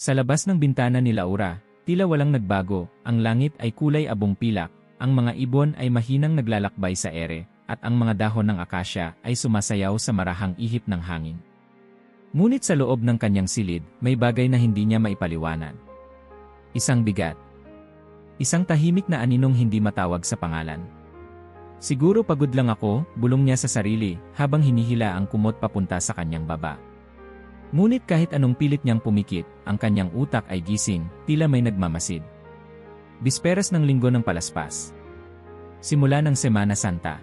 Sa labas ng bintana ni Laura, tila walang nagbago, ang langit ay kulay abong pilak, ang mga ibon ay mahinang naglalakbay sa ere, at ang mga dahon ng akasya ay sumasayaw sa marahang ihip ng hangin. Ngunit sa loob ng kanyang silid, may bagay na hindi niya maipaliwanag. Isang bigat. Isang tahimik na aninong hindi matawag sa pangalan. Siguro pagod lang ako, bulong niya sa sarili, habang hinihila ang kumot papunta sa kanyang baba. Ngunit kahit anong pilit niyang pumikit, ang kanyang utak ay gising, tila may nagmamasid. Bisperas ng linggo ng palaspas. Simula ng Semana Santa.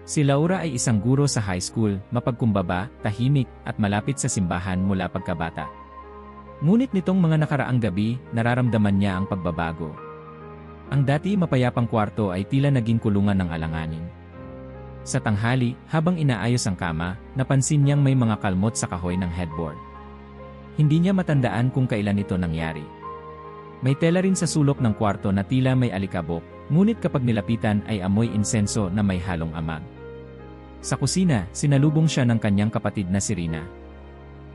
Si Laura ay isang guro sa high school, mapagkumbaba, tahimik, at malapit sa simbahan mula pagkabata. Ngunit nitong mga nakaraang gabi, nararamdaman niya ang pagbabago. Ang dati mapayapang kwarto ay tila naging kulungan ng alanganin. Sa tanghali, habang inaayos ang kama, napansin niyang may mga kalmot sa kahoy ng headboard. Hindi niya matandaan kung kailan ito nangyari. May tela rin sa sulok ng kwarto na tila may alikabok, ngunit kapag nilapitan ay amoy insenso na may halong amag. Sa kusina, sinalubong siya ng kanyang kapatid na si Rina.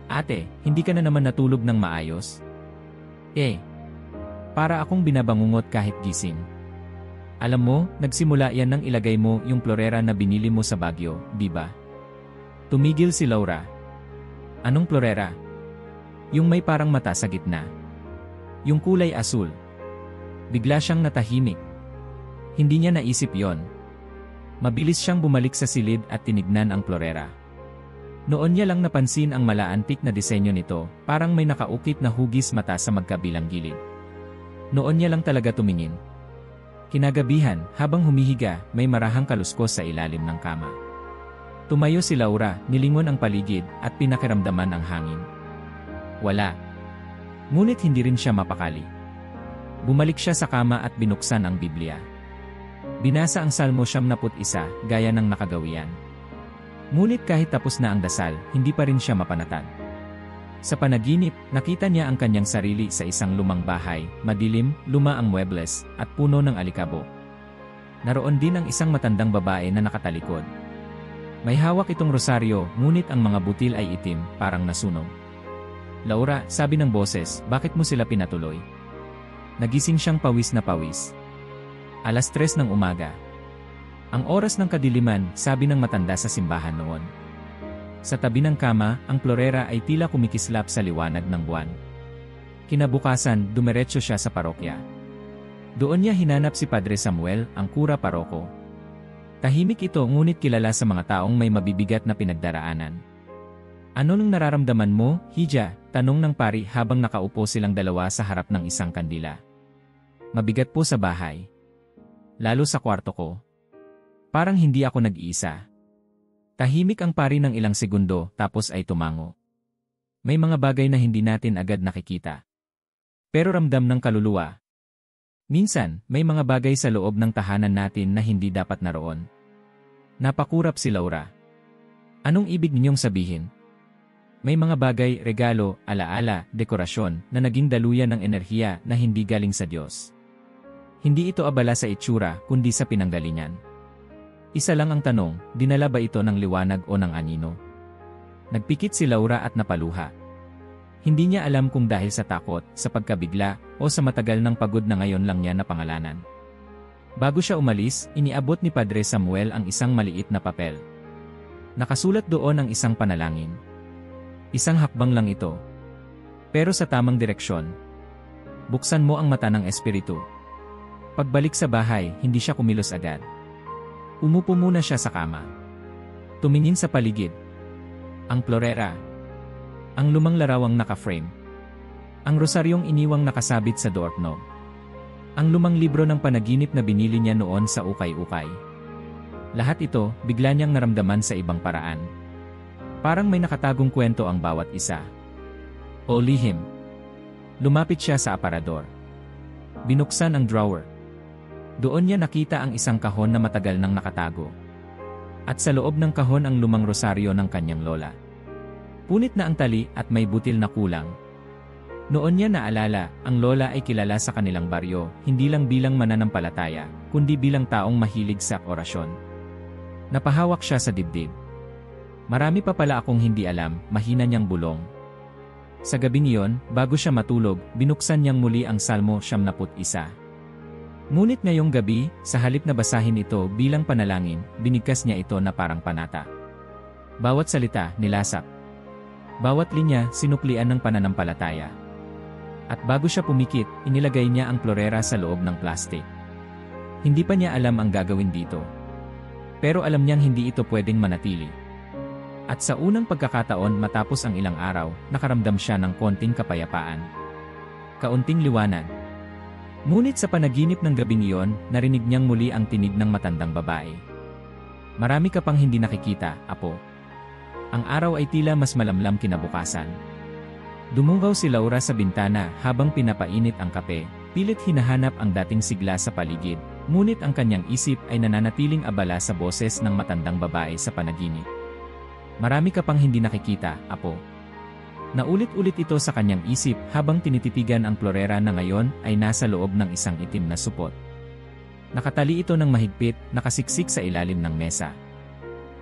"Ate, hindi ka na naman natulog ng maayos?" Para akong binabangungot kahit gising. Alam mo, nagsimula yan nang ilagay mo yung plorera na binili mo sa Baguio, di ba?" Tumigil si Laura. "Anong plorera?" "Yung may parang mata sa gitna. Yung kulay asul." Bigla siyang natahimik. Hindi niya naisip yon. Mabilis siyang bumalik sa silid at tinignan ang plorera. Noon niya lang napansin ang malaantik na disenyo nito, parang may nakaukit na hugis mata sa magkabilang gilid. Noon niya lang talaga tumingin. Kinagabihan, habang humihiga, may marahang kaluskos sa ilalim ng kama. Tumayo si Laura, nilingon ang paligid, at pinakiramdaman ang hangin. Wala. Ngunit hindi rin siya mapakali. Bumalik siya sa kama at binuksan ang Biblia. Binasa ang Salmo 91, gaya ng nakagawian. Ngunit kahit tapos na ang dasal, hindi pa rin siya mapanatag. Sa panaginip, nakita niya ang kanyang sarili sa isang lumang bahay, madilim, luma ang muebles, at puno ng alikabok. Naroon din ang isang matandang babae na nakatalikod. May hawak itong rosaryo, ngunit ang mga butil ay itim, parang nasunog. "Laura," sabi ng boses, "bakit mo sila pinatuloy?" Nagising siyang pawis na pawis. 3:00 ng umaga. Ang oras ng kadiliman, sabi ng matanda sa simbahan noon. Sa tabi ng kama, ang plorera ay tila kumikislap sa liwanag ng buwan. Kinabukasan, dumiretso siya sa parokya. Doon niya hinanap si Padre Samuel, ang kura paroko. Tahimik ito ngunit kilala sa mga taong may mabibigat na pinagdaraanan. "Ano nang nararamdaman mo, Hija?" tanong ng pari habang nakaupo silang dalawa sa harap ng isang kandila. "Mabigat po sa bahay. Lalo sa kwarto ko. Parang hindi ako nag-iisa." Tahimik ang pari ng ilang segundo, tapos ay tumango. "May mga bagay na hindi natin agad nakikita. Pero ramdam ng kaluluwa. Minsan, may mga bagay sa loob ng tahanan natin na hindi dapat naroon." Napakurap si Laura. "Anong ibig ninyong sabihin?" "May mga bagay, regalo, alaala, dekorasyon, na naging daluyan ng enerhiya na hindi galing sa Diyos. Hindi ito abala sa itsura, kundi sa pinanggalingan. Isa lang ang tanong, dinala ba ito ng liwanag o ng anino?" Nagpikit si Laura at napaluha. Hindi niya alam kung dahil sa takot, sa pagkabigla, o sa matagal ng pagod na ngayon lang niya napangalanan. Bago siya umalis, iniabot ni Padre Samuel ang isang maliit na papel. Nakasulat doon ang isang panalangin. Isang hakbang lang ito. Pero sa tamang direksyon. Buksan mo ang mata ng espiritu. Pagbalik sa bahay, hindi siya kumilos agad. Umupo muna siya sa kama. Tumingin sa paligid. Ang plorera. Ang lumang larawang naka-frame. Ang rosaryong iniwang nakasabit sa doorknob. Ang lumang libro ng panaginip na binili niya noon sa ukay-ukay. Lahat ito, bigla niyang naramdaman sa ibang paraan. Parang may nakatagong kwento ang bawat isa. O lihim. Lumapit siya sa aparador. Binuksan ang drawer. Doon niya nakita ang isang kahon na matagal nang nakatago. At sa loob ng kahon ang lumang rosaryo ng kanyang lola. Punit na ang tali at may butil na kulang. Noon niya naalala, ang lola ay kilala sa kanilang baryo, hindi lang bilang mananampalataya, kundi bilang taong mahilig sa orasyon. Napahawak siya sa dibdib. "Marami pa pala akong hindi alam," mahina niyang bulong. Sa gabing iyon, bago siya matulog, binuksan niyang muli ang Salmo 91. Ngunit ngayong gabi, sa halip na basahin ito bilang panalangin, binigkas niya ito na parang panata. Bawat salita, nilasap. Bawat linya, sinuklian ng pananampalataya. At bago siya pumikit, inilagay niya ang klorera sa loob ng plastik. Hindi pa niya alam ang gagawin dito. Pero alam niyang hindi ito pwedeng manatili. At sa unang pagkakataon matapos ang ilang araw, nakaramdam siya ng konting kapayapaan. Kaunting liwanag. Ngunit sa panaginip ng gabing iyon, narinig niyang muli ang tinig ng matandang babae. Marami ka pang hindi nakikita, apo. Ang araw ay tila mas malamlam kinabukasan. Dumungaw si Laura sa bintana habang pinapainit ang kape, pilit hinahanap ang dating sigla sa paligid, ngunit ang kanyang isip ay nananatiling abala sa boses ng matandang babae sa panaginip. Marami ka pang hindi nakikita, apo. Naulit-ulit ito sa kanyang isip habang tinititigan ang klorera na ngayon ay nasa loob ng isang itim na supot. Nakatali ito ng mahigpit, nakasiksik sa ilalim ng mesa.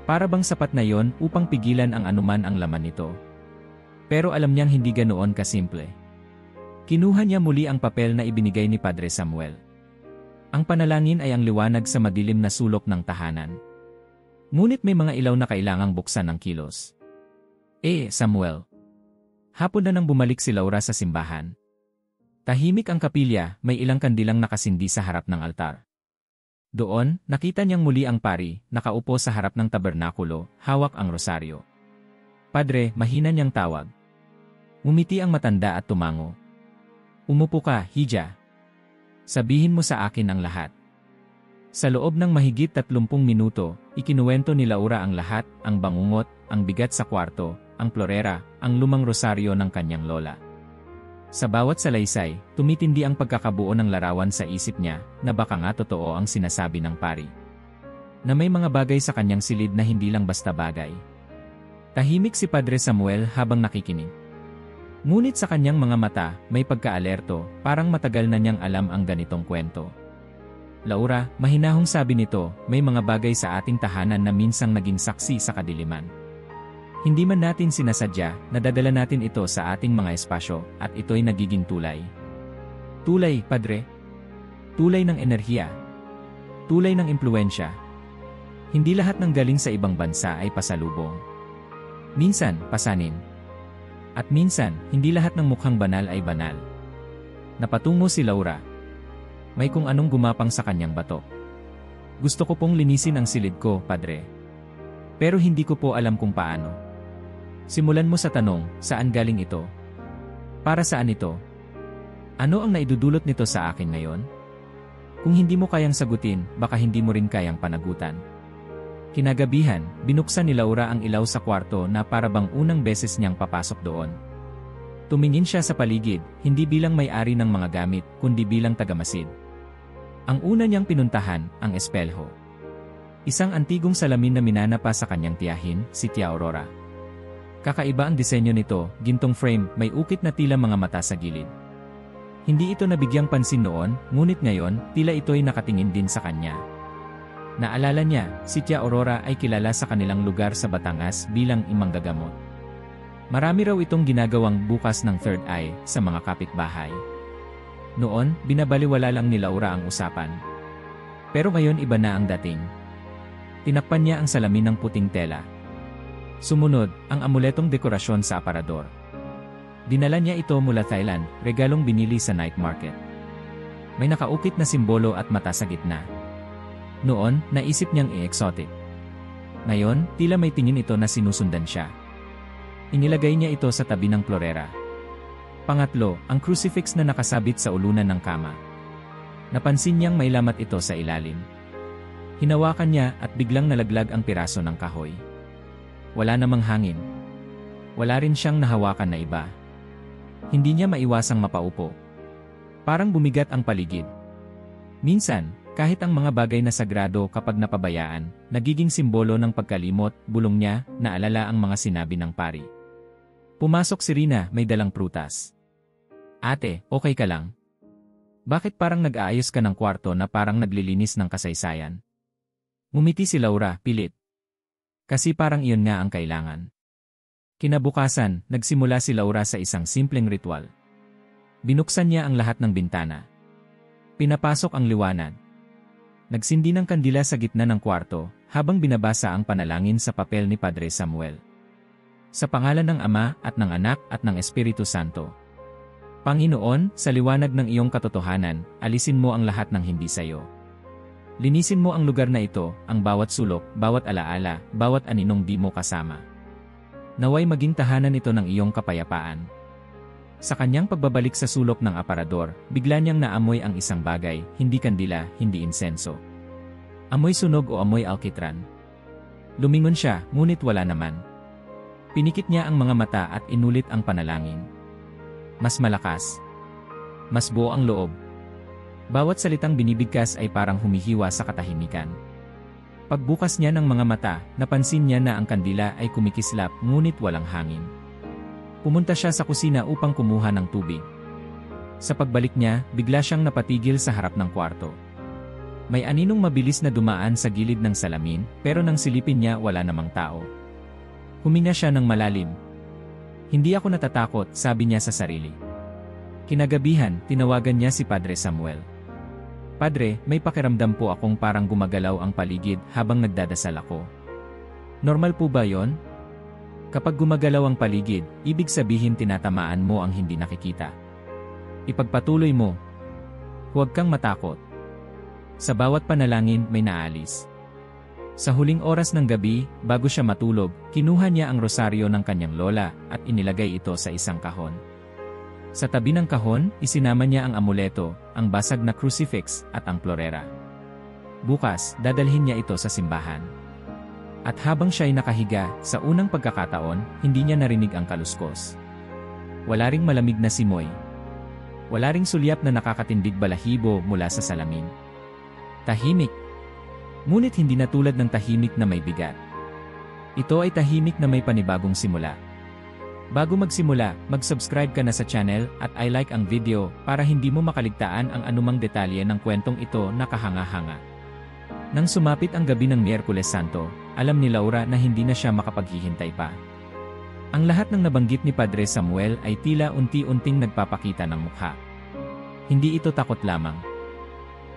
Para bang sapat na yon upang pigilan ang anuman ang laman nito. Pero alam niyang hindi ganoon kasimple. Kinuha niya muli ang papel na ibinigay ni Padre Samuel. Ang panalangin ay ang liwanag sa madilim na sulok ng tahanan. Ngunit may mga ilaw na kailangang buksan ng kilos. Samuel. Hapon na nang bumalik si Laura sa simbahan. Tahimik ang kapilya, may ilang kandilang nakasindi sa harap ng altar. Doon, nakita niyang muli ang pari, nakaupo sa harap ng tabernakulo, hawak ang rosaryo. Padre, mahina niyang tawag. Umiti ang matanda at tumango. Umupo ka, Hija. Sabihin mo sa akin ang lahat. Sa loob ng mahigit 30 minuto, ikinuwento ni Laura ang lahat, ang bangungot, ang bigat sa kwarto, ang klorera, ang lumang rosaryo ng kanyang lola. Sa bawat salaysay, tumitindi ang pagkakabuo ng larawan sa isip niya na baka nga totoo ang sinasabi ng pari. Na may mga bagay sa kanyang silid na hindi lang basta bagay. Tahimik si Padre Samuel habang nakikinig. Ngunit sa kanyang mga mata, may pagka-alerto, parang matagal na niyang alam ang ganitong kwento. Laura, mahinahong sabi nito, may mga bagay sa ating tahanan na minsang naging saksi sa kadiliman. Hindi man natin sinasadya, nadadala natin ito sa ating mga espasyo, at ito'y nagiging tulay. Tulay, Padre. Tulay ng enerhiya. Tulay ng impluensya. Hindi lahat ng galing sa ibang bansa ay pasalubong. Minsan, pasanin. At minsan, hindi lahat ng mukhang banal ay banal. Napatungo si Laura. May kung anong gumapang sa kanyang bato. Gusto ko pong linisin ang silid ko, Padre. Pero hindi ko po alam kung paano. Simulan mo sa tanong, saan galing ito? Para saan ito? Ano ang naidudulot nito sa akin ngayon? Kung hindi mo kayang sagutin, baka hindi mo rin kayang panagutan. Kinagabihan, binuksan ni Laura ang ilaw sa kwarto na para bang unang beses niyang papasok doon. Tumingin siya sa paligid, hindi bilang may-ari ng mga gamit, kundi bilang tagamasid. Ang una niyang pinuntahan, ang espelho. Isang antigong salamin na minana pa sa kanyang tiyahin, si Tia Aurora. Kakaiba ang disenyo nito, gintong frame, may ukit na tila mga mata sa gilid. Hindi ito nabigyang pansin noon, ngunit ngayon, tila ito'y nakatingin din sa kanya. Naalala niya, si Tia Aurora ay kilala sa kanilang lugar sa Batangas bilang imang gagamot. Marami raw itong ginagawang bukas ng third eye sa mga kapitbahay. Noon, binabaliwala lang ni Laura ang usapan. Pero ngayon iba na ang dating. Tinakpan niya ang salamin ng puting tela. Sumunod, ang amuletong dekorasyon sa aparador. Dinala niya ito mula Thailand, regalong binili sa night market. May nakaukit na simbolo at mata sa gitna. Noon, naisip niyang i-exotic. Ngayon, tila may tingin ito na sinusundan siya. Inilagay niya ito sa tabi ng klorera. Pangatlo, ang crucifix na nakasabit sa ulunan ng kama. Napansin niyang may lamat ito sa ilalim. Hinawakan niya at biglang nalaglag ang piraso ng kahoy. Wala namang hangin. Wala rin siyang nahawakan na iba. Hindi niya maiwasang mapaupo. Parang bumigat ang paligid. Minsan, kahit ang mga bagay na sagrado kapag napabayaan, nagiging simbolo ng pagkalimot, bulong niya, naalala ang mga sinabi ng pari. Pumasok si Rina, may dalang prutas. Ate, okay ka lang? Bakit parang nag-aayos ka ng kwarto na parang naglilinis ng kasaysayan? Ngumiti si Laura, pilit. Kasi parang iyon nga ang kailangan. Kinabukasan, nagsimula si Laura sa isang simpleng ritual. Binuksan niya ang lahat ng bintana. Pinapasok ang liwanag. Nagsindi ng kandila sa gitna ng kwarto, habang binabasa ang panalangin sa papel ni Padre Samuel. Sa pangalan ng Ama, at ng Anak, at ng Espiritu Santo. Panginoon, sa liwanag ng iyong katotohanan, alisin mo ang lahat ng hindi sayo. Linisin mo ang lugar na ito, ang bawat sulok, bawat alaala, bawat aninong di mo kasama. Naway maging tahanan ito ng iyong kapayapaan. Sa kanyang pagbabalik sa sulok ng aparador, bigla niyang naamoy ang isang bagay, hindi kandila, hindi insenso. Amoy sunog o amoy alkitran. Lumingon siya, ngunit wala naman. Pinikit niya ang mga mata at inulit ang panalangin. Mas malakas. Mas buo ang loob. Bawat salitang binibigkas ay parang humihiwa sa katahimikan. Pagbukas niya ng mga mata, napansin niya na ang kandila ay kumikislap ngunit walang hangin. Pumunta siya sa kusina upang kumuha ng tubig. Sa pagbalik niya, bigla siyang napatigil sa harap ng kwarto. May aninong mabilis na dumaan sa gilid ng salamin, pero nang silipin niya wala namang tao. Huminga siya ng malalim. Hindi ako natatakot, sabi niya sa sarili. Kinagabihan, tinawagan niya si Padre Samuel. Padre, may pakiramdam po akong parang gumagalaw ang paligid habang nagdadasal ako. Normal po ba yon? Kapag gumagalaw ang paligid, ibig sabihin tinatamaan mo ang hindi nakikita. Ipagpatuloy mo. Huwag kang matakot. Sa bawat panalangin may naalis. Sa huling oras ng gabi, bago siya matulog, kinuha niya ang rosaryo ng kanyang lola at inilagay ito sa isang kahon. Sa tabi ng kahon, isinama niya ang amuleto, ang basag na crucifix, at ang plorera. Bukas, dadalhin niya ito sa simbahan. At habang siya'y nakahiga, sa unang pagkakataon, hindi niya narinig ang kaluskos. Wala ring malamig na simoy. Wala ring sulyap na nakakatindig balahibo mula sa salamin. Tahimik. Ngunit hindi na tulad ng tahimik na may bigat. Ito ay tahimik na may panibagong simula. Bago magsimula, mag-subscribe ka na sa channel at I-like ang video para hindi mo makaligtaan ang anumang detalye ng kwentong ito na kahanga-hanga. Nang sumapit ang gabi ng Miyerkules Santo, alam ni Laura na hindi na siya makapaghihintay pa. Ang lahat ng nabanggit ni Padre Samuel ay tila unti-unting nagpapakita ng mukha. Hindi ito takot lamang.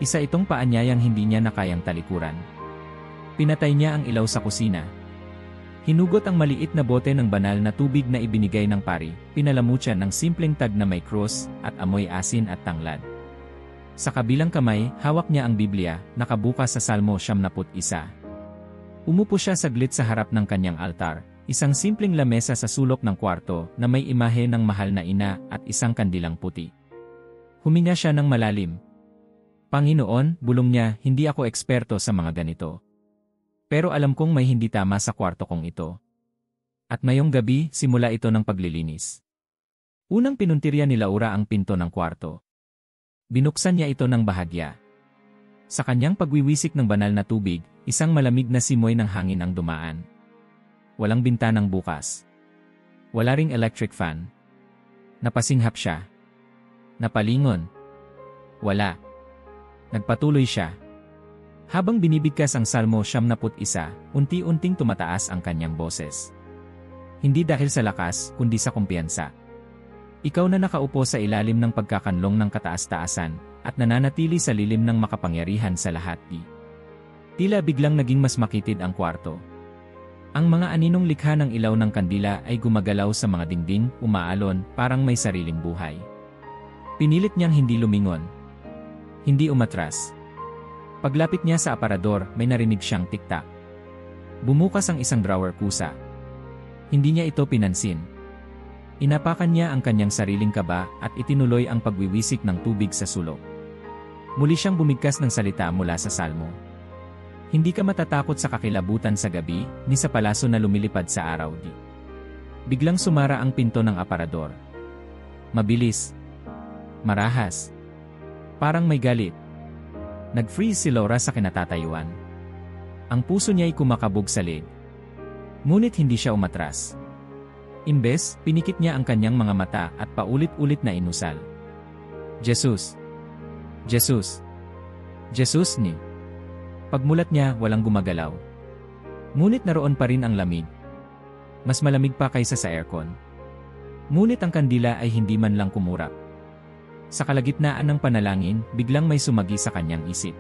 Isa itong paanyayang hindi niya na kayang talikuran. Pinatay niya ang ilaw sa kusina. Hinugot ang maliit na bote ng banal na tubig na ibinigay ng pari, pinalamutya ng simpleng tag na may cross at amoy asin at tanglad. Sa kabilang kamay, hawak niya ang Biblia, nakabukas sa Salmo 91. Umupo siya saglit sa harap ng kanyang altar, isang simpleng lamesa sa sulok ng kwarto na may imahe ng mahal na ina at isang kandilang puti. Huminga siya ng malalim. Panginoon, bulong niya, hindi ako eksperto sa mga ganito. Pero alam kong may hindi tama sa kwarto kong ito. At ngayong gabi, simula ito ng paglilinis. Unang pinuntirya ni Laura ang pinto ng kwarto. Binuksan niya ito ng bahagya. Sa kanyang pagwiwisik ng banal na tubig, isang malamig na simoy ng hangin ang dumaan. Walang bintanang bukas. Wala ring electric fan. Napasinghap siya. Napalingon. Wala. Nagpatuloy siya. Habang binibigkas ang Salmo 91, unti-unting tumataas ang kanyang boses. Hindi dahil sa lakas, kundi sa kumpiyansa. Ikaw na nakaupo sa ilalim ng pagkakanlong ng kataas-taasan, at nananatili sa lilim ng makapangyarihan sa lahat. Tila biglang naging mas makitid ang kwarto. Ang mga aninong likha ng ilaw ng kandila ay gumagalaw sa mga dingding, umaalon, parang may sariling buhay. Pinilit niyang hindi lumingon. Hindi umatras. Paglapit niya sa aparador, may narinig siyang tiktak. Bumukas ang isang drawer kusa. Hindi niya ito pinansin. Inapakan niya ang kanyang sariling kaba at itinuloy ang pagwiwisik ng tubig sa sulok. Muli siyang bumigkas ng salita mula sa Salmo. Hindi ka matatakot sa kakilabutan sa gabi, ni sa palaso na lumilipad sa araw. Biglang sumara ang pinto ng aparador. Mabilis. Marahas. Parang may galit. Nag-freeze si Laura sa kinatatayuan. Ang puso niya ay kumakabog sa leeg. Ngunit hindi siya umatras. Imbes, pinikit niya ang kanyang mga mata at paulit-ulit na inusal. Jesus! Jesus! Jesus ni! Pagmulat niya, walang gumagalaw. Ngunit naroon pa rin ang lamig. Mas malamig pa kaysa sa aircon. Ngunit ang kandila ay hindi man lang kumurap. Sa kalagitnaan ng panalangin, biglang may sumagi sa kanyang isip.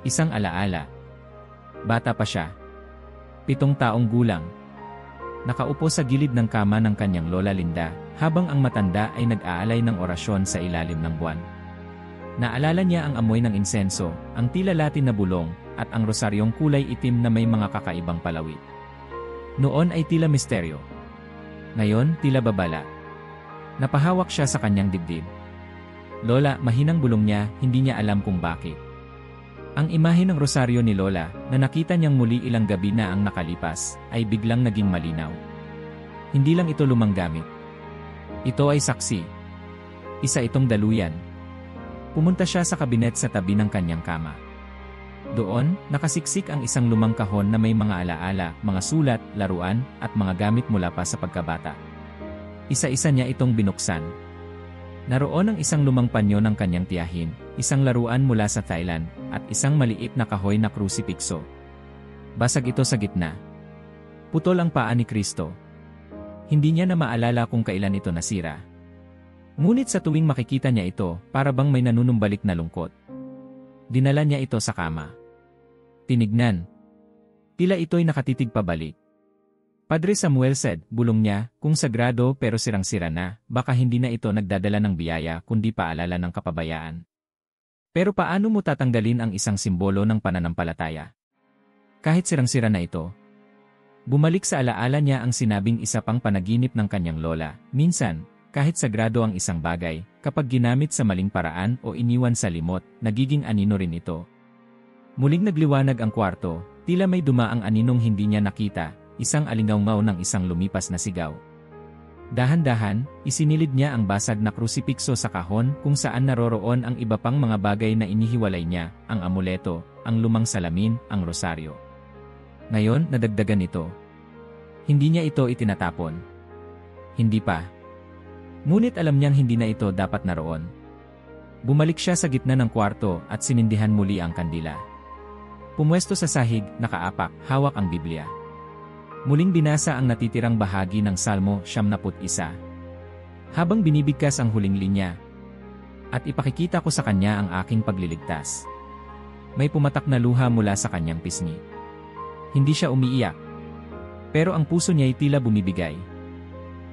Isang alaala. Bata pa siya. 7 taong gulang. Nakaupo sa gilid ng kama ng kanyang lola Linda, habang ang matanda ay nag-aalay ng orasyon sa ilalim ng buwan. Naalala niya ang amoy ng insenso, ang tila latin na bulong, at ang rosaryong kulay itim na may mga kakaibang palawit. Noon ay tila misteryo. Ngayon, tila babala. Napahawak siya sa kanyang dibdib. Lola, mahinang bulong niya, hindi niya alam kung bakit. Ang imahe ng rosaryo ni Lola, na nakita niyang muli ilang gabi na ang nakalipas, ay biglang naging malinaw. Hindi lang ito lumang gamit. Ito ay saksi. Isa itong daluyan. Pumunta siya sa kabinet sa tabi ng kanyang kama. Doon, nakasiksik ang isang lumang kahon na may mga alaala, mga sulat, laruan, at mga gamit mula pa sa pagkabata. Isa-isa niya itong binuksan. Naroon ang isang lumang panyo ng kanyang tiyahin, isang laruan mula sa Thailand, at isang maliit na kahoy na krusipikso. Basag ito sa gitna. Putol ang paa ni Kristo. Hindi niya na maalala kung kailan ito nasira. Ngunit sa tuwing makikita niya ito, para bang may nanunumbalik na lungkot. Dinala niya ito sa kama. Tinignan. Tila ito'y nakatitig pabalik. Padre Samuel said, bulong niya, kung sagrado pero sirang-sira na, baka hindi na ito nagdadala ng biyaya kundi paalala ng kapabayaan. Pero paano mo tatanggalin ang isang simbolo ng pananampalataya? Kahit sirang-sira na ito. Bumalik sa alaala niya ang sinabing isa pang panaginip ng kanyang lola. Minsan, kahit sagrado ang isang bagay, kapag ginamit sa maling paraan o iniwan sa limot, nagiging anino rin ito. Muling nagliwanag ang kwarto, tila may dumaang aninong hindi niya nakita. Isang alingawngaw ng isang lumipas na sigaw. Dahan-dahan, isinilid niya ang basag na krusipikso sa kahon kung saan naroroon ang iba pang mga bagay na inihiwalay niya, ang amuleto, ang lumang salamin, ang rosaryo. Ngayon, nadagdagan ito. Hindi niya ito itinatapon. Hindi pa. Ngunit alam niyang hindi na ito dapat naroon. Bumalik siya sa gitna ng kwarto at sinindihan muli ang kandila. Pumwesto sa sahig, nakaapak, hawak ang Biblia. Muling binasa ang natitirang bahagi ng Salmo 91. Habang binibigkas ang huling linya, at ipakikita ko sa kanya ang aking pagliligtas. May pumatak na luha mula sa kanyang pisngi. Hindi siya umiiyak. Pero ang puso niya ay tila bumibigay.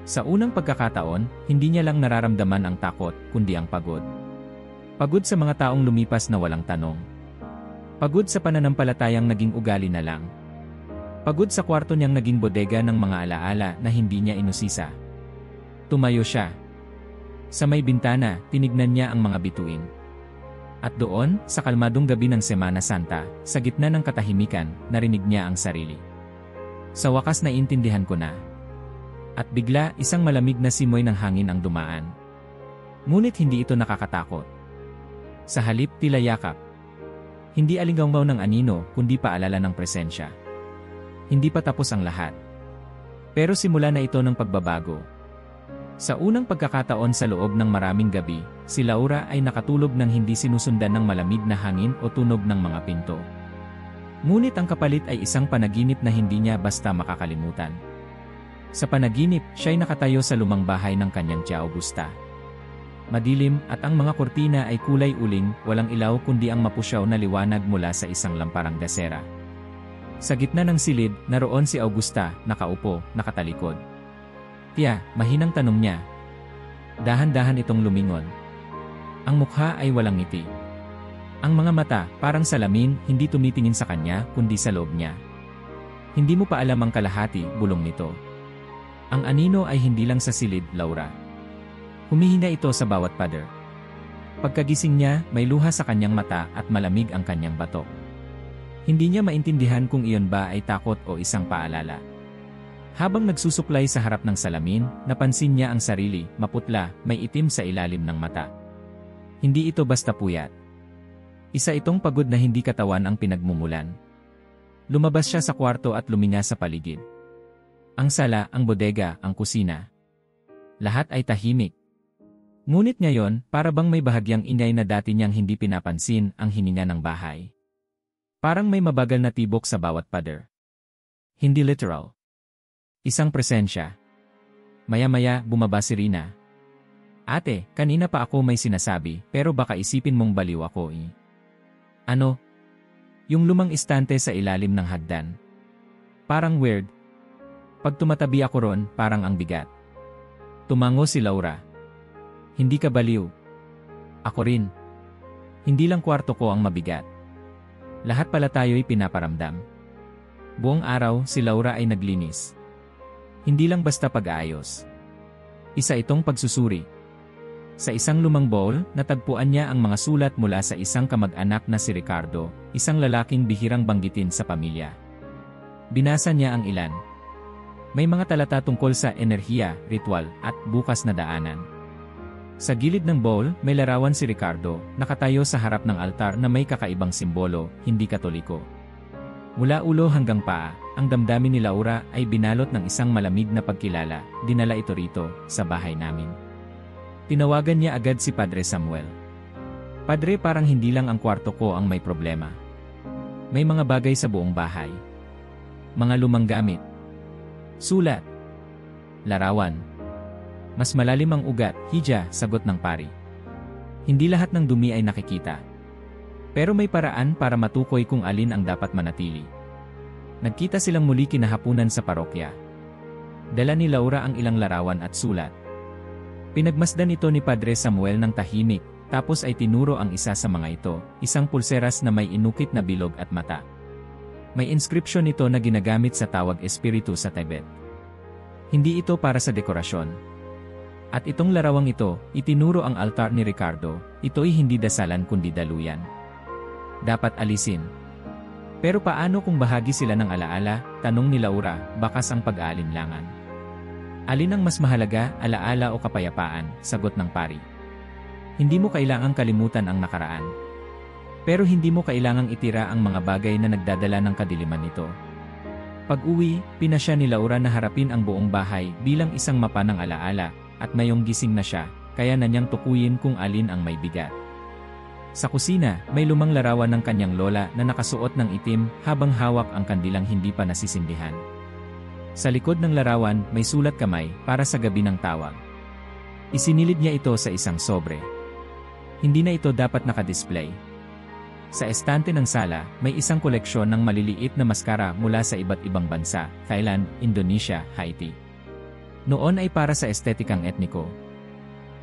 Sa unang pagkakataon, hindi niya lang nararamdaman ang takot, kundi ang pagod. Pagod sa mga taong lumipas na walang tanong. Pagod sa pananampalatayang naging ugali na lang. Pagod sa kwarto niyang naging bodega ng mga alaala na hindi niya inusisa. Tumayo siya. Sa may bintana, tinignan niya ang mga bituin. At doon, sa kalmadong gabi ng Semana Santa, sa gitna ng katahimikan, narinig niya ang sarili. Sa wakas naiintindihan ko na. At bigla, isang malamig na simoy ng hangin ang dumaan. Ngunit hindi ito nakakatakot. Sa halip, tila yakap. Hindi alingawngaw ng anino, kundi paalala ng presensya. Hindi pa tapos ang lahat. Pero simula na ito ng pagbabago. Sa unang pagkakataon sa loob ng maraming gabi, si Laura ay nakatulog nang hindi sinusundan ng malamig na hangin o tunog ng mga pinto. Ngunit ang kapalit ay isang panaginip na hindi niya basta makakalimutan. Sa panaginip, siya'y nakatayo sa lumang bahay ng kanyang tia Augusta. Madilim at ang mga kortina ay kulay uling, walang ilaw kundi ang mapusyaw na liwanag mula sa isang lamparang gasera. Sa gitna ng silid, naroon si Augusta, nakaupo, nakatalikod. Tiya, mahinang tanong niya. Dahan-dahan itong lumingon. Ang mukha ay walang ngiti. Ang mga mata, parang salamin, hindi tumitingin sa kanya, kundi sa loob niya. Hindi mo pa alam ang kalahati, bulong nito. Ang anino ay hindi lang sa silid, Laura. Humihina ito sa bawat pader. Pagkagising niya, may luha sa kanyang mata at malamig ang kanyang batok. Hindi niya maintindihan kung iyon ba ay takot o isang paalala. Habang nagsusuklay sa harap ng salamin, napansin niya ang sarili, maputla, may itim sa ilalim ng mata. Hindi ito basta puyat. Isa itong pagod na hindi katawan ang pinagmumulan. Lumabas siya sa kwarto at luminga sa paligid. Ang sala, ang bodega, ang kusina. Lahat ay tahimik. Ngunit ngayon, para bang may bahagyang ingay na dati niyang hindi pinapansin ang hininga ng bahay. Parang may mabagal na tibok sa bawat pader. Hindi literal. Isang presensya. Maya-maya, bumaba si Rina. Ate, kanina pa ako may sinasabi, pero baka isipin mong baliw ako eh. Ano? Yung lumang istante sa ilalim ng hagdan. Parang weird. Pag tumatabi ako ron, parang ang bigat. Tumango si Laura. Hindi ka baliw. Ako rin. Hindi lang kwarto ko ang mabigat. Lahat pala tayo'y pinaparamdam. Buong araw, si Laura ay naglinis. Hindi lang basta pag-aayos. Isa itong pagsusuri. Sa isang lumang bowl, natagpuan niya ang mga sulat mula sa isang kamag-anak na si Ricardo, isang lalaking bihirang banggitin sa pamilya. Binasa niya ang ilan. May mga talata tungkol sa enerhiya, ritual, at bukas na daanan. Sa gilid ng bowl, may larawan si Ricardo, nakatayo sa harap ng altar na may kakaibang simbolo, hindi katoliko. Mula ulo hanggang paa, ang damdamin ni Laura ay binalot ng isang malamig na pagkilala, dinala ito rito, sa bahay namin. Tinawagan niya agad si Padre Samuel. Padre, parang hindi lang ang kwarto ko ang may problema. May mga bagay sa buong bahay. Mga lumang gamit. Sulat. Larawan. Mas malalim ang ugat, hija, sagot ng pari. Hindi lahat ng dumi ay nakikita. Pero may paraan para matukoy kung alin ang dapat manatili. Nagkita silang muli kinahapunan sa parokya. Dala ni Laura ang ilang larawan at sulat. Pinagmasdan ito ni Padre Samuel ng tahimik, tapos ay tinuro ang isa sa mga ito, isang pulseras na may inukit na bilog at mata. May inscription ito na ginagamit sa tawag espiritu sa Tibet. Hindi ito para sa dekorasyon. At itong larawang ito, itinuro ang altar ni Ricardo, ito'y hindi dasalan kundi daluyan. Dapat alisin. Pero paano kung bahagi sila ng alaala, tanong ni Laura, bakas ang pag-aalinlangan. Alin ang mas mahalaga, alaala o kapayapaan, sagot ng pari. Hindi mo kailangang kalimutan ang nakaraan. Pero hindi mo kailangang itira ang mga bagay na nagdadala ng kadiliman nito. Pag-uwi, pinasya ni Laura na harapin ang buong bahay bilang isang mapa ng alaala, at ngayong gising na siya, kaya na niyang tukuyin kung alin ang may bigat. Sa kusina, may lumang larawan ng kanyang lola na nakasuot ng itim habang hawak ang kandilang hindi pa nasisindihan. Sa likod ng larawan, may sulat kamay para sa gabi ng tawag. Isinilid niya ito sa isang sobre. Hindi na ito dapat nakadisplay. Sa estante ng sala, may isang koleksyon ng maliliit na maskara mula sa iba't ibang bansa, Thailand, Indonesia, Haiti. Noon ay para sa estetikang etniko.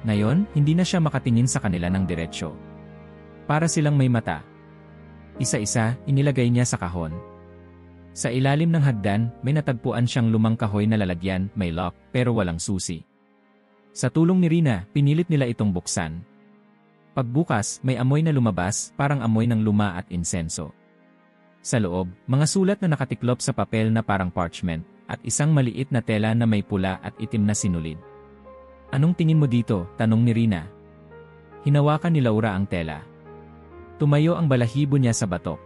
Ngayon, hindi na siya makatingin sa kanila ng diretsyo. Para silang may mata. Isa-isa, inilagay niya sa kahon. Sa ilalim ng hagdan, may natagpuan siyang lumang kahoy na lalagyan, may lock, pero walang susi. Sa tulong ni Rina, pinilit nila itong buksan. Pagbukas, may amoy na lumabas, parang amoy ng luma at insenso. Sa loob, mga sulat na nakatiklop sa papel na parang parchment, at isang maliit na tela na may pula at itim na sinulid. Anong tingin mo dito? Tanong ni Rina. Hinawakan ni Laura ang tela. Tumayo ang balahibo niya sa batok.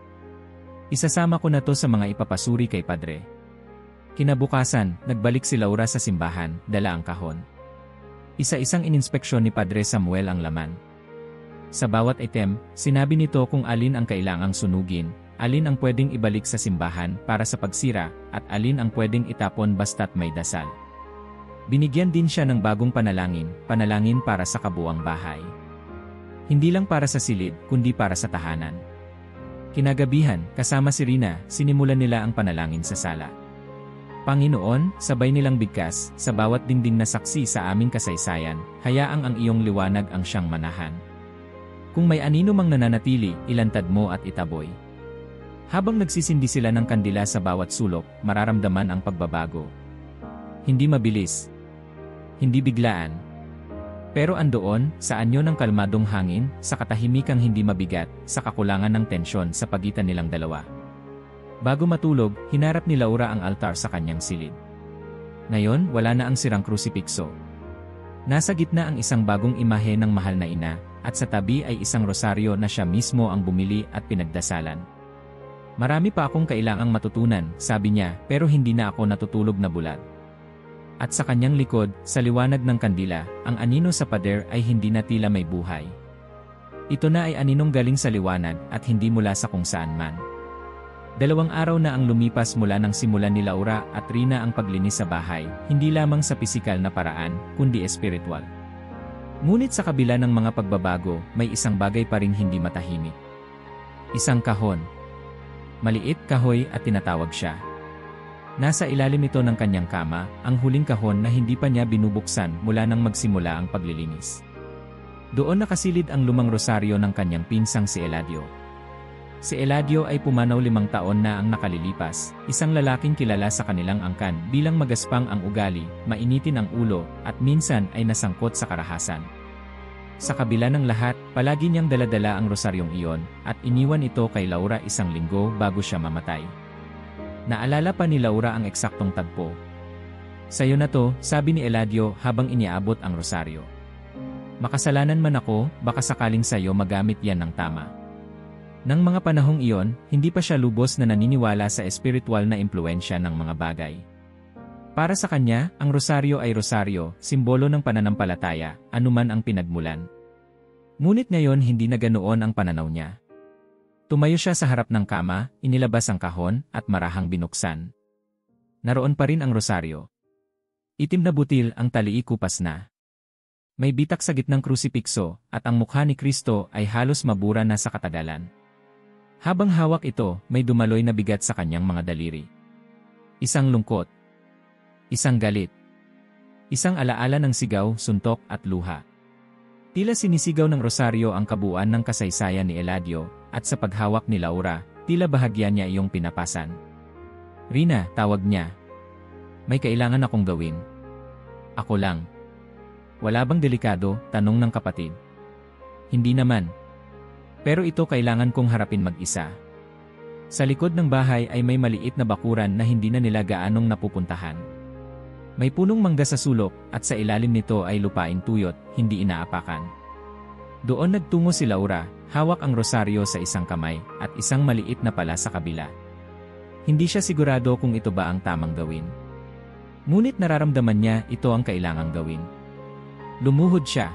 Isasama ko na to sa mga ipapasuri kay Padre. Kinabukasan, nagbalik si Laura sa simbahan, dala ang kahon. Isa-isang ininspeksyon ni Padre Samuel ang laman. Sa bawat item, sinabi nito kung alin ang kailangang sunugin, alin ang pwedeng ibalik sa simbahan para sa pagsira, at alin ang pwedeng itapon basta't may dasal. Binigyan din siya ng bagong panalangin para sa kabuuang bahay. Hindi lang para sa silid, kundi para sa tahanan. Kinagabihan, kasama si Rina, sinimulan nila ang panalangin sa sala. Panginoon, sabay nilang bigkas, sa bawat dingding na saksi sa aming kasaysayan, hayaang ang iyong liwanag ang siyang manahan. Kung may anino mang nananatili, ilantad mo at itaboy. Habang nagsisindi sila ng kandila sa bawat sulok, mararamdaman ang pagbabago. Hindi mabilis. Hindi biglaan. Pero andoon, sa anyo ng kalmadong hangin, sa katahimikang hindi mabigat, sa kakulangan ng tensyon sa pagitan nilang dalawa. Bago matulog, hinarap ni Laura ang altar sa kanyang silid. Ngayon, wala na ang sirang krusipikso. Nasa gitna ang isang bagong imahe ng mahal na ina, at sa tabi ay isang rosaryo na siya mismo ang bumili at pinagdasalan. Marami pa akong kailangang matutunan, sabi niya, pero hindi na ako natutulog na bulag. At sa kanyang likod, sa liwanag ng kandila, ang anino sa pader ay hindi na tila may buhay. Ito na ay aninong galing sa liwanag at hindi mula sa kung saan man. 2 araw na ang lumipas mula nang simulan ni Laura at Rina ang paglinis sa bahay, hindi lamang sa pisikal na paraan, kundi espiritual. Ngunit sa kabila ng mga pagbabago, may isang bagay pa ring hindi matahimik. Isang kahon. Maliit, kahoy at tinatawag siya. Nasa ilalim ito ng kanyang kama, ang huling kahon na hindi pa niya binubuksan mula nang magsimula ang paglilinis. Doon nakasilid ang lumang rosaryo ng kanyang pinsang si Eladio. Si Eladio ay pumanaw 5 taon na ang nakalilipas, isang lalaking kilala sa kanilang angkan bilang magaspang ang ugali, mainitin ang ulo, at minsan ay nasangkot sa karahasan. Sa kabila ng lahat, palagi niyang daladala ang rosaryong iyon, at iniwan ito kay Laura 1 linggo bago siya mamatay. Naalala pa ni Laura ang eksaktong tagpo. "Sa'yo na to," sabi ni Eladio habang iniabot ang rosaryo. "Makasalanan man ako, baka sakaling sa'yo magamit yan ng tama." Nang mga panahong iyon, hindi pa siya lubos na naniniwala sa espiritual na impluensya ng mga bagay. Para sa kanya, ang rosaryo ay rosaryo, simbolo ng pananampalataya, anuman ang pinagmulan. Ngunit ngayon hindi na ganoon ang pananaw niya. Tumayo siya sa harap ng kama, inilabas ang kahon, at marahang binuksan. Naroon pa rin ang rosaryo. Itim na butil ang talii kupas na. May bitak sa gitnang krusipikso, at ang mukha ni Kristo ay halos mabura na sa katagalan. Habang hawak ito, may dumaloy na bigat sa kanyang mga daliri. Isang lungkot. Isang galit. Isang alaala ng sigaw, suntok at luha. Tila sinisigaw ng rosaryo ang kabuuan ng kasaysayan ni Eladio, at sa paghawak ni Laura, tila bahagya niya iyong pinapasan. "Rina," tawag niya. "May kailangan akong gawin." "Ako lang." "Wala bang delikado?" tanong ng kapatid. "Hindi naman. Pero ito kailangan kong harapin mag-isa." Sa likod ng bahay ay may maliit na bakuran na hindi na nila gaanong napupuntahan. May punong mangga sa sulok, at sa ilalim nito ay lupaing tuyot, hindi inaapakan. Doon nagtungo si Laura, hawak ang rosaryo sa isang kamay, at isang maliit na pala sa kabila. Hindi siya sigurado kung ito ba ang tamang gawin. Ngunit nararamdaman niya ito ang kailangang gawin. Lumuhod siya.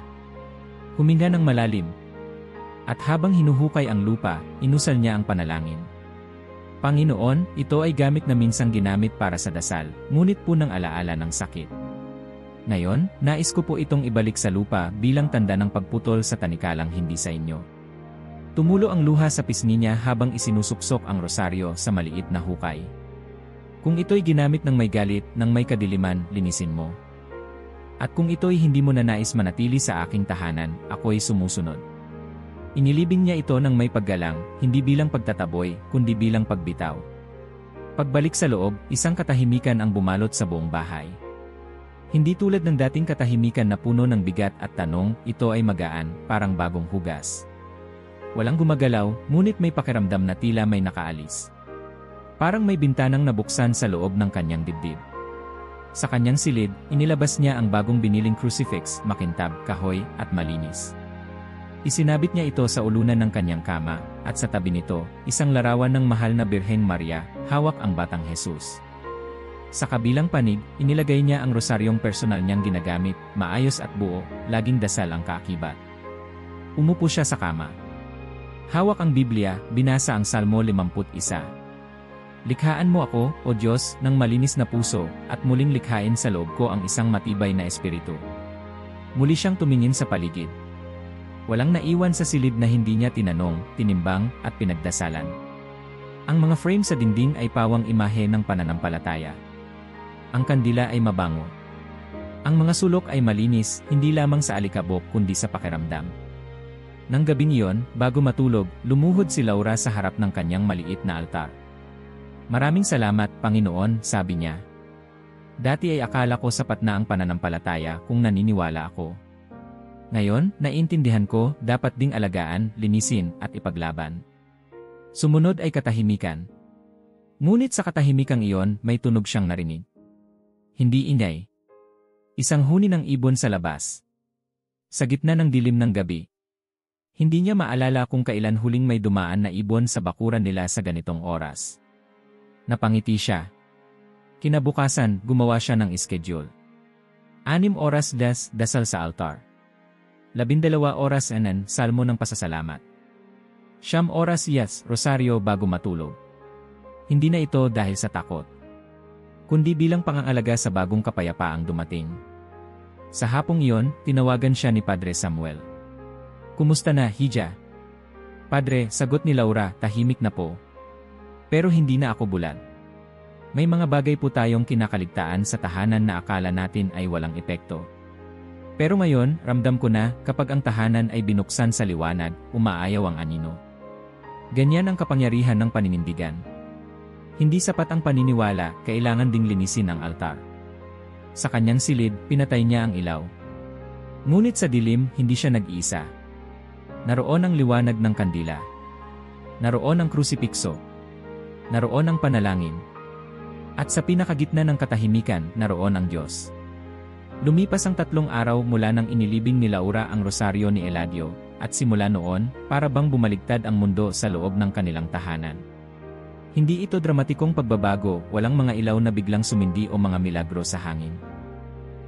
Huminga ng malalim. At habang hinuhukay ang lupa, inusal niya ang panalangin. "Panginoon, ito ay gamit na minsang ginamit para sa dasal, ngunit po ng alaala ng sakit. Ngayon, nais ko po itong ibalik sa lupa bilang tanda ng pagputol sa tanikalang hindi sa inyo." Tumulo ang luha sa pisngi niya habang isinusuksok ang rosaryo sa maliit na hukay. "Kung ito'y ginamit ng may galit, ng may kadiliman, linisin mo. At kung ito'y hindi mo na nais manatili sa aking tahanan, ako'y sumusunod." Inilibing niya ito ng may paggalang, hindi bilang pagtataboy, kundi bilang pagbitaw. Pagbalik sa loob, isang katahimikan ang bumalot sa buong bahay. Hindi tulad ng dating katahimikan na puno ng bigat at tanong, ito ay magaan, parang bagong hugas. Walang gumagalaw, ngunit may pakiramdam na tila may nakaalis. Parang may bintanang nabuksan sa loob ng kanyang dibdib. Sa kanyang silid, inilabas niya ang bagong biniling crucifix, makintab, kahoy, at malinis. Isinabit niya ito sa ulunan ng kanyang kama, at sa tabi nito, isang larawan ng mahal na Birheng Maria, hawak ang batang Jesus. Sa kabilang panig, inilagay niya ang rosaryong personal niyang ginagamit, maayos at buo, laging dasal ang kaakibat. Umupo siya sa kama. Hawak ang Biblia, binasa ang Salmo 51. "Likhaan mo ako, O Diyos, ng malinis na puso, at muling likhain sa loob ko ang isang matibay na espiritu." Muli siyang tumingin sa paligid. Walang naiwan sa silid na hindi niya tinanong, tinimbang, at pinagdasalan. Ang mga frame sa dingding ay pawang imahe ng pananampalataya. Ang kandila ay mabango. Ang mga sulok ay malinis, hindi lamang sa alikabok kundi sa pakiramdam. Nang gabing iyon, bago matulog, lumuhod si Laura sa harap ng kanyang maliit na altar. "Maraming salamat, Panginoon," sabi niya. "Dati ay akala ko sapat na ang pananampalataya kung naniniwala ako. Ngayon, naiintindihan ko, dapat ding alagaan, linisin, at ipaglaban." Sumunod ay katahimikan. Ngunit sa katahimikang iyon, may tunog siyang narinig. Hindi ingay. Isang huni ng ibon sa labas. Sa gitna ng dilim ng gabi. Hindi niya maalala kung kailan huling may dumaan na ibon sa bakuran nila sa ganitong oras. Napangiti siya. Kinabukasan, gumawa siya ng schedule. 6 oras dasal sa altar. 12 oras Salmo ng pasasalamat. 9 oras rosaryo bago matulog. Hindi na ito dahil sa takot, kundi bilang pangangalaga sa bagong kapayapaang dumating. Sa hapong iyon, tinawagan siya ni Padre Samuel. "Kumusta na, Hija?" "Padre," sagot ni Laura, "tahimik na po. Pero hindi na ako bulag. May mga bagay po tayong kinakaligtaan sa tahanan na akala natin ay walang epekto. Pero ngayon, ramdam ko na, kapag ang tahanan ay binuksan sa liwanag, umaayaw ang anino." Ganyan ang kapangyarihan ng paninindigan. Hindi sapat ang paniniwala, kailangan ding linisin ang altar. Sa kanyang silid, pinatay niya ang ilaw. Ngunit sa dilim, hindi siya nag-iisa. Naroon ang liwanag ng kandila. Naroon ang krusipikso. Naroon ang panalangin. At sa pinakagitna ng katahimikan, naroon ang Diyos. Lumipas ang 3 araw mula nang inilibing ni Laura ang rosaryo ni Eladio, at simula noon, para bang bumaligtad ang mundo sa loob ng kanilang tahanan. Hindi ito dramatikong pagbabago, walang mga ilaw na biglang sumindi o mga milagro sa hangin.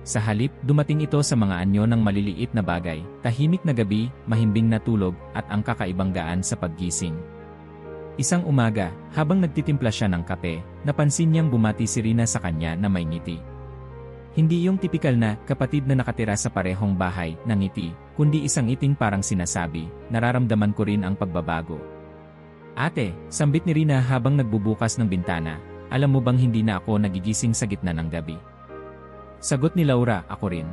Sa halip, dumating ito sa mga anyo ng maliliit na bagay, tahimik na gabi, mahimbing na tulog, at ang kakaibang gaan sa paggising. Isang umaga, habang nagtitimpla siya ng kape, napansin niyang bumati si Rina sa kanya na may ngiti. Hindi yung tipikal na kapatid na nakatira sa parehong bahay na ngiti, kundi isang ngiting parang sinasabi, "Nararamdaman ko rin ang pagbabago." "Ate," sambit ni Rina habang nagbubukas ng bintana, "alam mo bang hindi na ako nagigising sa gitna ng gabi?" Sagot ni Laura, "Ako rin."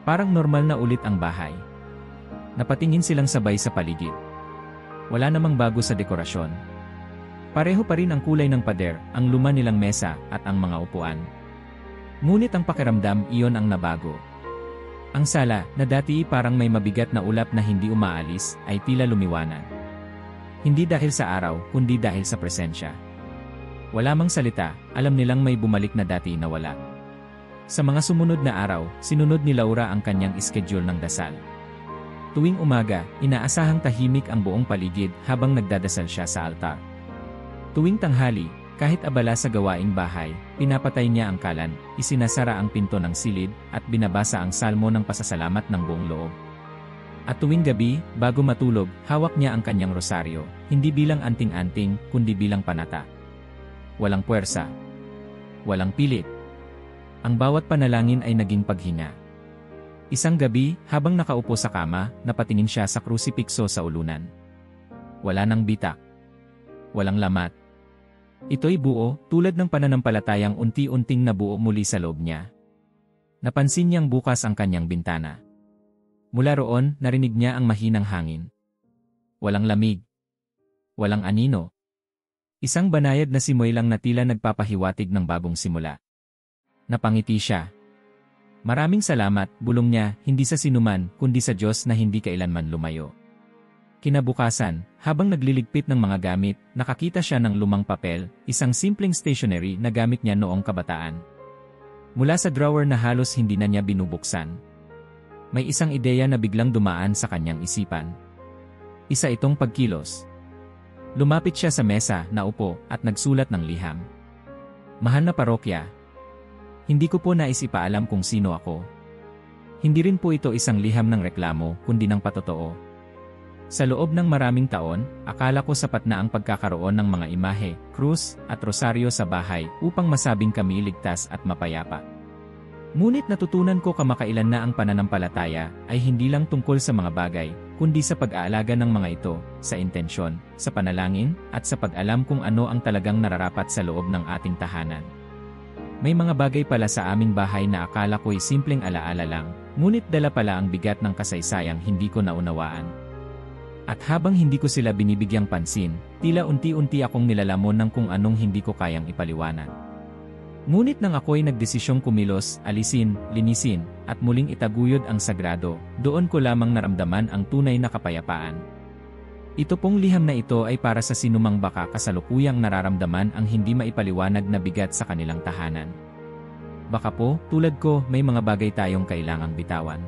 Parang normal na ulit ang bahay. Napatingin silang sabay sa paligid. Wala namang bago sa dekorasyon. Pareho pa rin ang kulay ng pader, ang luma nilang mesa, at ang mga upuan. Ngunit ang pakiramdam, iyon ang nabago. Ang sala, na dati parang may mabigat na ulap na hindi umaalis, ay tila lumiwanag. Hindi dahil sa araw, kundi dahil sa presensya. Wala mang salita, alam nilang may bumalik na dati na wala. Sa mga sumunod na araw, sinunod ni Laura ang kanyang schedule ng dasal. Tuwing umaga, inaasahang tahimik ang buong paligid habang nagdadasal siya sa altar. Tuwing tanghali, kahit abala sa gawaing bahay, pinapatay niya ang kalan, isinasara ang pinto ng silid, at binabasa ang salmo ng pasasalamat ng buong loob. At tuwing gabi, bago matulog, hawak niya ang kanyang rosaryo, hindi bilang anting-anting, kundi bilang panata. Walang puwersa. Walang pilit. Ang bawat panalangin ay naging paghinga. Isang gabi, habang nakaupo sa kama, napatingin siya sa krusipikso sa ulunan. Wala nang bitak. Walang lamat. Ito'y buo, tulad ng pananampalatayang unti-unting nabuo muli sa loob niya. Napansin niyang bukas ang kanyang bintana. Mula roon, narinig niya ang mahinang hangin. Walang lamig. Walang anino. Isang banayad na simoy lang na tila nagpapahiwatig ng bagong simula. Napangiti siya. "Maraming salamat," bulong niya, hindi sa sinuman, kundi sa Diyos na hindi kailanman lumayo. Kinabukasan, habang nagliligpit ng mga gamit, nakakita siya ng lumang papel, isang simpleng stationery na gamit niya noong kabataan. Mula sa drawer na halos hindi na niya binubuksan. May isang ideya na biglang dumaan sa kanyang isipan. Isa itong pagkilos. Lumapit siya sa mesa, naupo, at nagsulat ng liham. "Mahal na parokya, hindi ko po nais ipaalam kung sino ako. Hindi rin po ito isang liham ng reklamo, kundi ng patotoo. Sa loob ng maraming taon, akala ko sapat na ang pagkakaroon ng mga imahe, krus, at rosaryo sa bahay upang masabing kami ligtas at mapayapa. Ngunit natutunan ko kamakailan na ang pananampalataya ay hindi lang tungkol sa mga bagay, kundi sa pag-aalaga ng mga ito, sa intensyon, sa panalangin, at sa pag-alam kung ano ang talagang nararapat sa loob ng ating tahanan. May mga bagay pala sa aming bahay na akala ko'y simpleng alaala lang, ngunit dala pala ang bigat ng kasaysayang hindi ko naunawaan. At habang hindi ko sila binibigyang pansin, tila unti-unti akong nilalamon ng kung anong hindi ko kayang ipaliwanag. Ngunit nang ako'y nagdesisyong kumilos, alisin, linisin, at muling itaguyod ang sagrado, doon ko lamang naramdaman ang tunay na kapayapaan. Ito pong liham na ito ay para sa sinumang baka kasalukuyang nararamdaman ang hindi maipaliwanag na bigat sa kanilang tahanan. Baka po, tulad ko, may mga bagay tayong kailangang bitawan.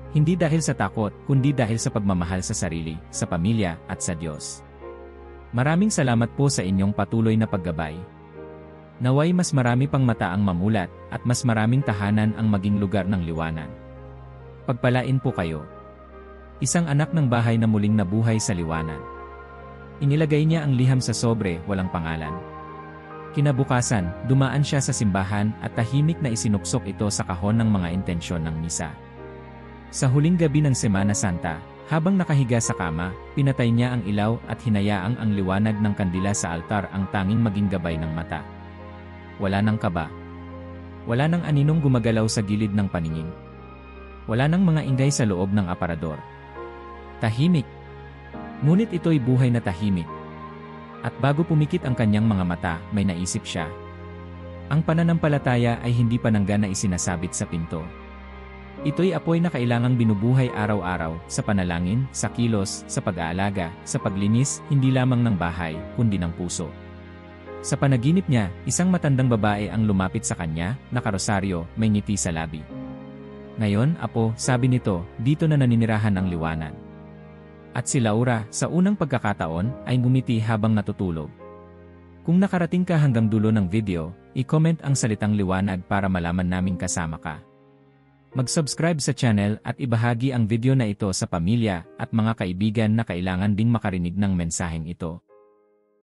Hindi dahil sa takot, kundi dahil sa pagmamahal sa sarili, sa pamilya, at sa Diyos. Maraming salamat po sa inyong patuloy na paggabay. Naway mas marami pang mata ang mamulat, at mas maraming tahanan ang maging lugar ng liwanag. Pagpalain po kayo. Isang anak ng bahay na muling nabuhay sa liwanag. Inilagay niya ang liham sa sobre, walang pangalan. Kinabukasan, dumaan siya sa simbahan at tahimik na isinuksok ito sa kahon ng mga intensyon ng misa. Sa huling gabi ng Semana Santa, habang nakahiga sa kama, pinatay niya ang ilaw at hinayaang ang liwanag ng kandila sa altar ang tanging maging gabay ng mata. Wala nang kaba. Wala nang aninong gumagalaw sa gilid ng paningin. Wala nang mga ingay sa loob ng aparador. Tahimik. Ngunit ito'y buhay na tahimik. At bago pumikit ang kanyang mga mata, may naisip siya. Ang pananampalataya ay hindi panangga na isinasabit sa pinto. Ito'y apoy na kailangang binubuhay araw-araw, sa panalangin, sa kilos, sa pag-aalaga, sa paglinis, hindi lamang ng bahay, kundi ng puso. Sa panaginip niya, isang matandang babae ang lumapit sa kanya, nakarosaryo, may ngiti sa labi. Ngayon, apo, sabi nito, dito na naninirahan ang liwanag. At si Laura, sa unang pagkakataon, ay ngumiti habang natutulog. Kung nakarating ka hanggang dulo ng video, i-comment ang salitang liwanag para malaman naming kasama ka. Mag-subscribe sa channel at ibahagi ang video na ito sa pamilya at mga kaibigan na kailangan ding makarinig ng mensaheng ito.